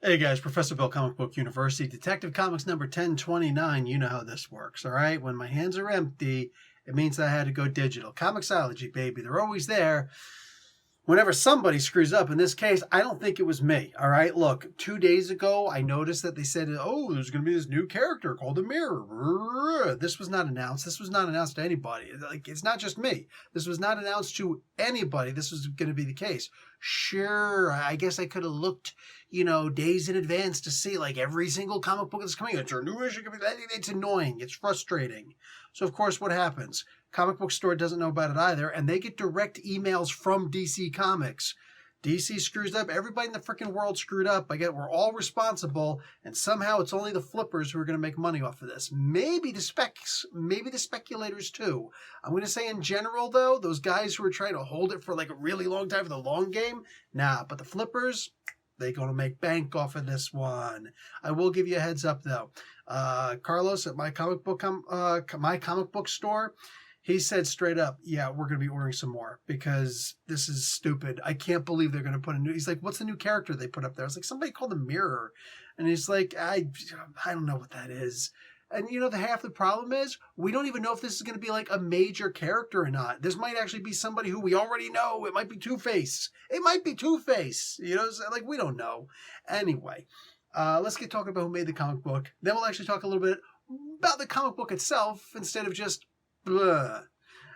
Hey guys, Professor Bill, Comic Book University, Detective Comics number 1029. You know how this works, all right? When my hands are empty, it means I had to go digital. Comixology, baby, they're always there. Whenever somebody screws up, in this case, I don't think it was me, all right? Look, 2 days ago, I noticed that they said, oh, there's going to be this new character called the Mirror. This was not announced. This was not announced to anybody. Like, it's not just me. This was not announced to anybody. This was going to be the case. Sure, I guess I could have looked, days in advance to see, like, every single comic book that's coming. It's a new issue. It's annoying. It's frustrating. So, of course, what happens? Comic book store doesn't know about it either, and they get direct emails from DC Comics. DC screws up. Everybody in the freaking world screwed up. I get we're all responsible, and somehow it's only the flippers who are going to make money off of this. Maybe the specs, maybe the speculators too. I'm going to say in general, though, those guys who are trying to hold it for like a really long time for the long game, nah. But the flippers, they're going to make bank off of this one. I will give you a heads up, though. Carlos at my comic book store, he said straight up, yeah, we're going to be ordering some more because this is stupid. I can't believe they're going to put a new... He's like, what's the new character they put up there? I was like, somebody called the Mirror. And he's like, I don't know what that is. And the half the problem is we don't even know if this is going to be like a major character or not. This might actually be somebody who we already know. It might be Two-Face. It might be Two-Face. Like we don't know. Anyway, let's get talking about who made the comic book. Then we'll actually talk a little bit about the comic book itself instead of just blah.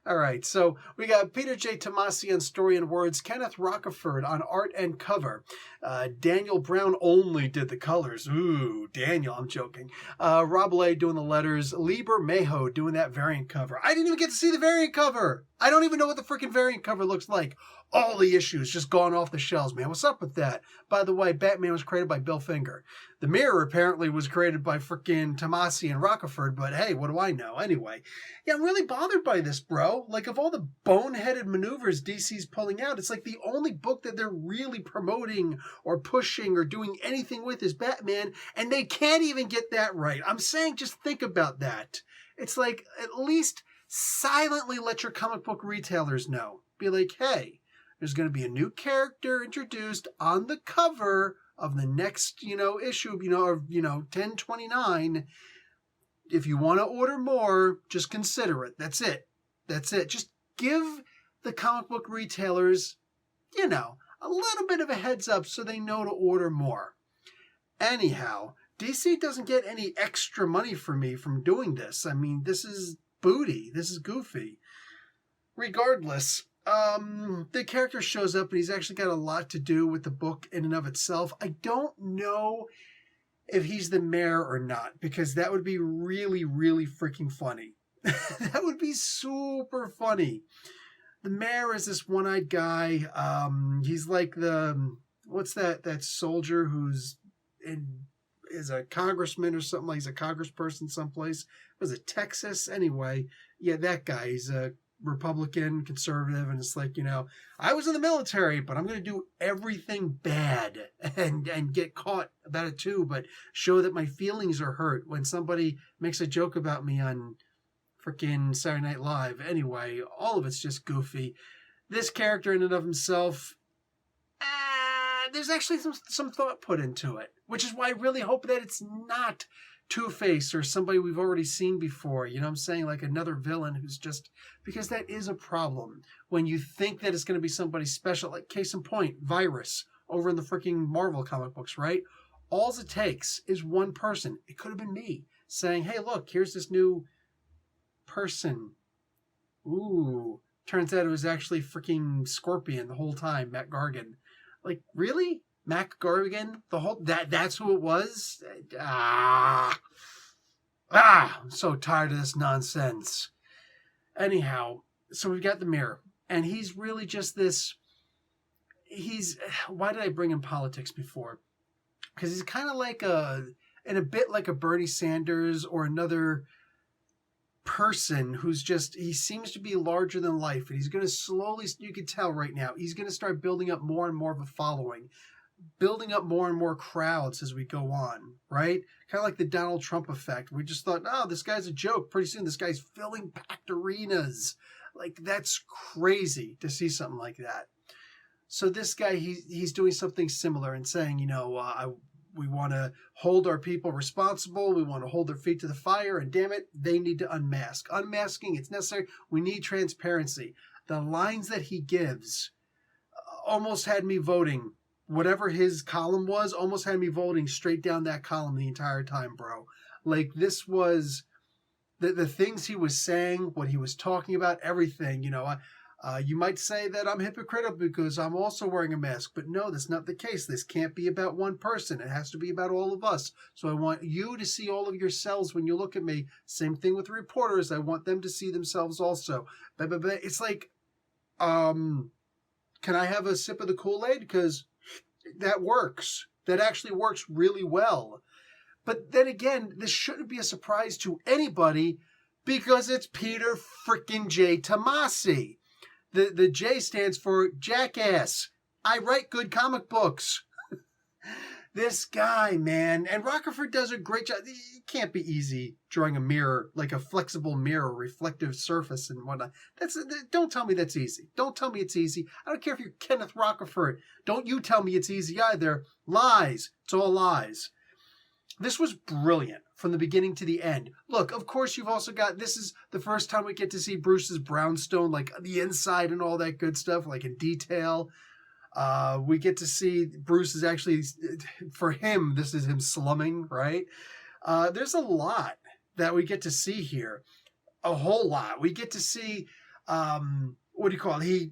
All right, so we got Peter J. Tomasi on story and words, Kenneth Rockeford on art and cover. Daniel Brown only did the colors. Ooh, Daniel, I'm joking. Rob Lay doing the letters. Lieber Maho doing that variant cover. I didn't even get to see the variant cover. I don't even know what the freaking variant cover looks like. All the issues just gone off the shelves, man. What's up with that? By the way, Batman was created by Bill Finger. The Mirror apparently was created by freaking Tomasi and Rockeford, but hey, what do I know? Anyway, yeah, I'm really bothered by this, bro. Like, of all the boneheaded maneuvers DC's pulling out, it's like the only book that they're really promoting or pushing or doing anything with is Batman, and they can't even get that right. I'm saying just think about that. It's like, at least silently let your comic book retailers know. Be like, hey, there's going to be a new character introduced on the cover of the next, issue, of 1029. If you want to order more, just consider it. That's it. Just give the comic book retailers, a little bit of a heads up so they know to order more. Anyhow, DC doesn't get any extra money for me from doing this. I mean, this is booty. This is goofy. Regardless, the character shows up and he's actually got a lot to do with the book in and of itself. I don't know if he's the mayor or not, because that would be really, really freaking funny. That would be super funny. The mayor is this one-eyed guy. He's like what's that soldier who's is a congressman or something, like he's a congressperson someplace. Was it Texas? Anyway, yeah, that guy. He's a Republican, conservative, and it's like, I was in the military, but I'm going to do everything bad and get caught about it too, but show that my feelings are hurt when somebody makes a joke about me on freaking Saturday Night Live. Anyway, all of it's just goofy. This character in and of himself, there's actually some thought put into it, which is why I really hope that it's not Two-Face or somebody we've already seen before. You know what I'm saying? Like another villain who's just... Because that is a problem. When you think that it's going to be somebody special, like case in point, Virus, over in the freaking Marvel comic books, right? All it takes is one person. It could have been me saying, hey, look, here's this new person. Ooh. Turns out it was actually freaking Scorpion the whole time, Matt Gargan. Like, really? Mac Gargan, that's who it was? I'm so tired of this nonsense. Anyhow, so we've got the Mirror, and he's really just this, why did I bring in politics before? Because he's kind of like in a bit like a Bernie Sanders or another person who's just, he seems to be larger than life, and he's going to slowly, you can tell right now, he's going to start building up more and more of a following. Building up more and more crowds as we go on, right? Kind of like the Donald Trump effect. We just thought, oh, this guy's a joke. Pretty soon this guy's filling packed arenas. Like, that's crazy to see something like that. So this guy, he's doing something similar and saying, We want to hold our people responsible. We want to hold their feet to the fire. And damn it, they need to unmask. Unmasking, it's necessary. We need transparency. The lines that he gives almost had me voting. Whatever his column was, almost had me voting straight down that column the entire time, bro. Like, this was the things he was saying, what he was talking about, everything. You know, you might say that I'm hypocritical because I'm also wearing a mask, but no, that's not the case. This can't be about one person. It has to be about all of us. So I want you to see all of yourselves when you look at me. Same thing with reporters. I want them to see themselves also. But it's like, can I have a sip of the Kool-Aid? Because that works. That actually works really well. But then again, this shouldn't be a surprise to anybody because it's Peter frickin' J. Tomasi. The J stands for jackass. I write good comic books. This guy, man. And Rockefeller does a great job. It can't be easy drawing a mirror, like a flexible mirror, reflective surface and whatnot. Don't tell me that's easy. Don't tell me it's easy. I don't care if you're Kenneth Rockefeller. Don't you tell me it's easy either. Lies. It's all lies. This was brilliant from the beginning to the end. Look, of course, you've also got, this is the first time we get to see Bruce's brownstone, like the inside and all that good stuff, like in detail. We get to see Bruce is actually, for him, this is him slumming, right? There's a lot that we get to see here. A whole lot. We get to see, what do you call it?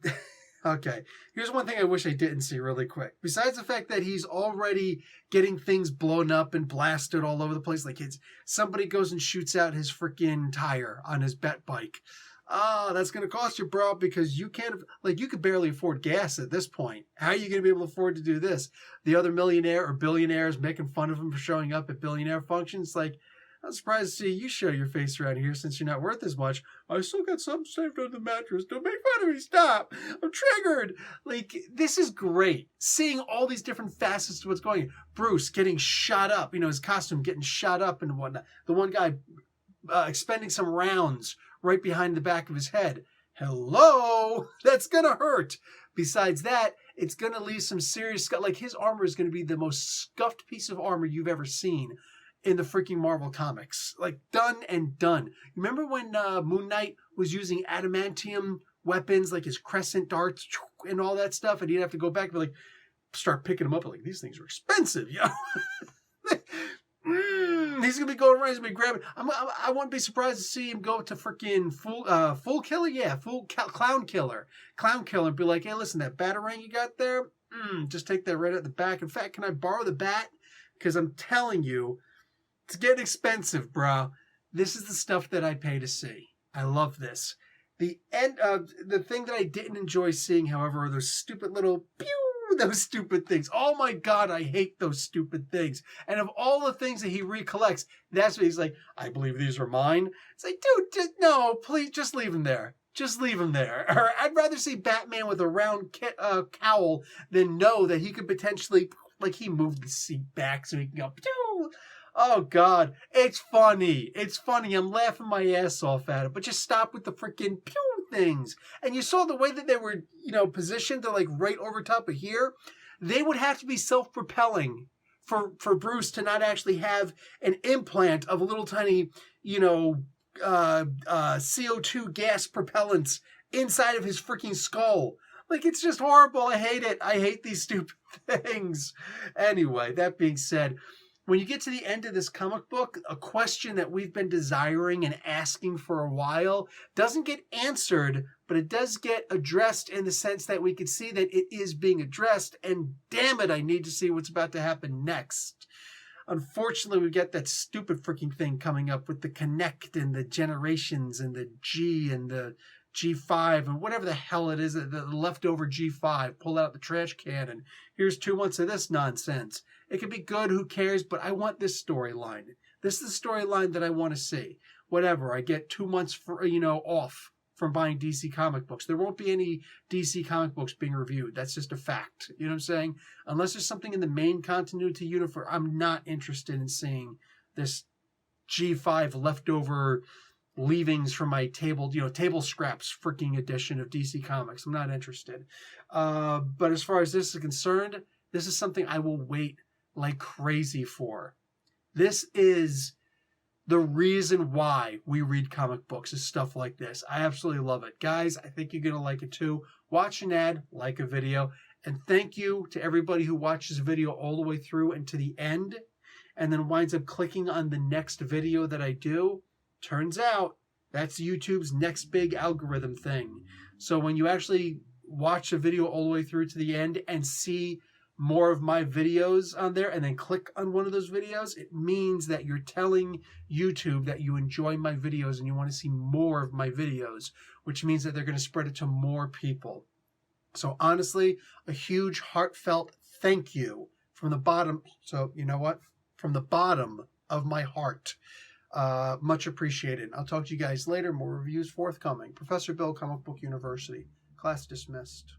Okay, here's one thing I wish I didn't see really quick. Besides the fact that he's already getting things blown up and blasted all over the place, like somebody goes and shoots out his freaking tire on his bet bike. That's going to cost you, bro, because you can't, like, you could barely afford gas at this point. How are you going to be able to afford to do this? The other millionaire or billionaires making fun of him for showing up at billionaire functions, like, I'm surprised to see you show your face around here since you're not worth as much. I still got something saved on the mattress. Don't make fun of me. Stop. I'm triggered. Like, this is great. Seeing all these different facets to what's going on. Bruce getting shot up. You know, his costume getting shot up and whatnot. The one guy expending some rounds right behind the back of his head. Hello? That's going to hurt. Besides that, it's going to leave some serious... Like, his armor is going to be the most scuffed piece of armor you've ever seen in the freaking Marvel Comics. Like, done and done. Remember when Moon Knight was using adamantium weapons, like his crescent darts and all that stuff, and he'd have to go back and be like, start picking them up, like, these things are expensive, yo. He's going to be going around, he's going to be grabbing. I wouldn't be surprised to see him go to freaking Fool Killer? Yeah, Clown Killer. Clown Killer and be like, hey, listen, that batarang you got there, just take that right at the back. In fact, can I borrow the bat? Because I'm telling you, it's getting expensive, bro. This is the stuff that I pay to see. I love this. The thing that I didn't enjoy seeing, however, are those stupid little those stupid things. Oh my God, I hate those stupid things. And of all the things that he recollects, that's what he's like, I believe these are mine. It's like, dude, no, please, just leave them there. Just leave him there. Or I'd rather see Batman with a round cowl than know that he could potentially, like, he moved the seat back so he can go, pew! Oh, God. It's funny. It's funny. I'm laughing my ass off at it. But just stop with the freaking pew things. And you saw the way that they were, positioned to, like, right over top of here. They would have to be self-propelling for Bruce to not actually have an implant of a little tiny, CO2 gas propellants inside of his freaking skull. Like, it's just horrible. I hate it. I hate these stupid things. Anyway, that being said, when you get to the end of this comic book, a question that we've been desiring and asking for a while doesn't get answered, but it does get addressed in the sense that we can see that it is being addressed, and damn it, I need to see what's about to happen next. Unfortunately, we get that stupid freaking thing coming up with the Connect and the Generations and the G and the G5 and whatever the hell it is, the leftover G5, pull out the trash can and here's 2 months of this nonsense. It could be good, who cares, but I want this storyline. This is the storyline that I want to see. Whatever, I get 2 months for, off from buying DC comic books. There won't be any DC comic books being reviewed. That's just a fact. You know what I'm saying? Unless there's something in the main continuity universe, I'm not interested in seeing this G5 leftover leavings from my table, table scraps freaking edition of DC Comics. I'm not interested. But as far as this is concerned, this is something I will wait like crazy for. This is the reason why we read comic books, is stuff like this. I absolutely love it. Guys, I think you're going to like it too. Watch an ad, like a video, and thank you to everybody who watches the video all the way through and to the end, and then winds up clicking on the next video that I do. Turns out that's YouTube's next big algorithm thing. So when you actually watch a video all the way through to the end and see more of my videos on there and then click on one of those videos, it means that you're telling YouTube that you enjoy my videos and you want to see more of my videos, which means that they're going to spread it to more people. So honestly, a huge heartfelt thank you from the bottom. So you know what? From the bottom of my heart. Much appreciated. I'll talk to you guys later. More reviews forthcoming. Professor Bill, Comic Book University. Class dismissed.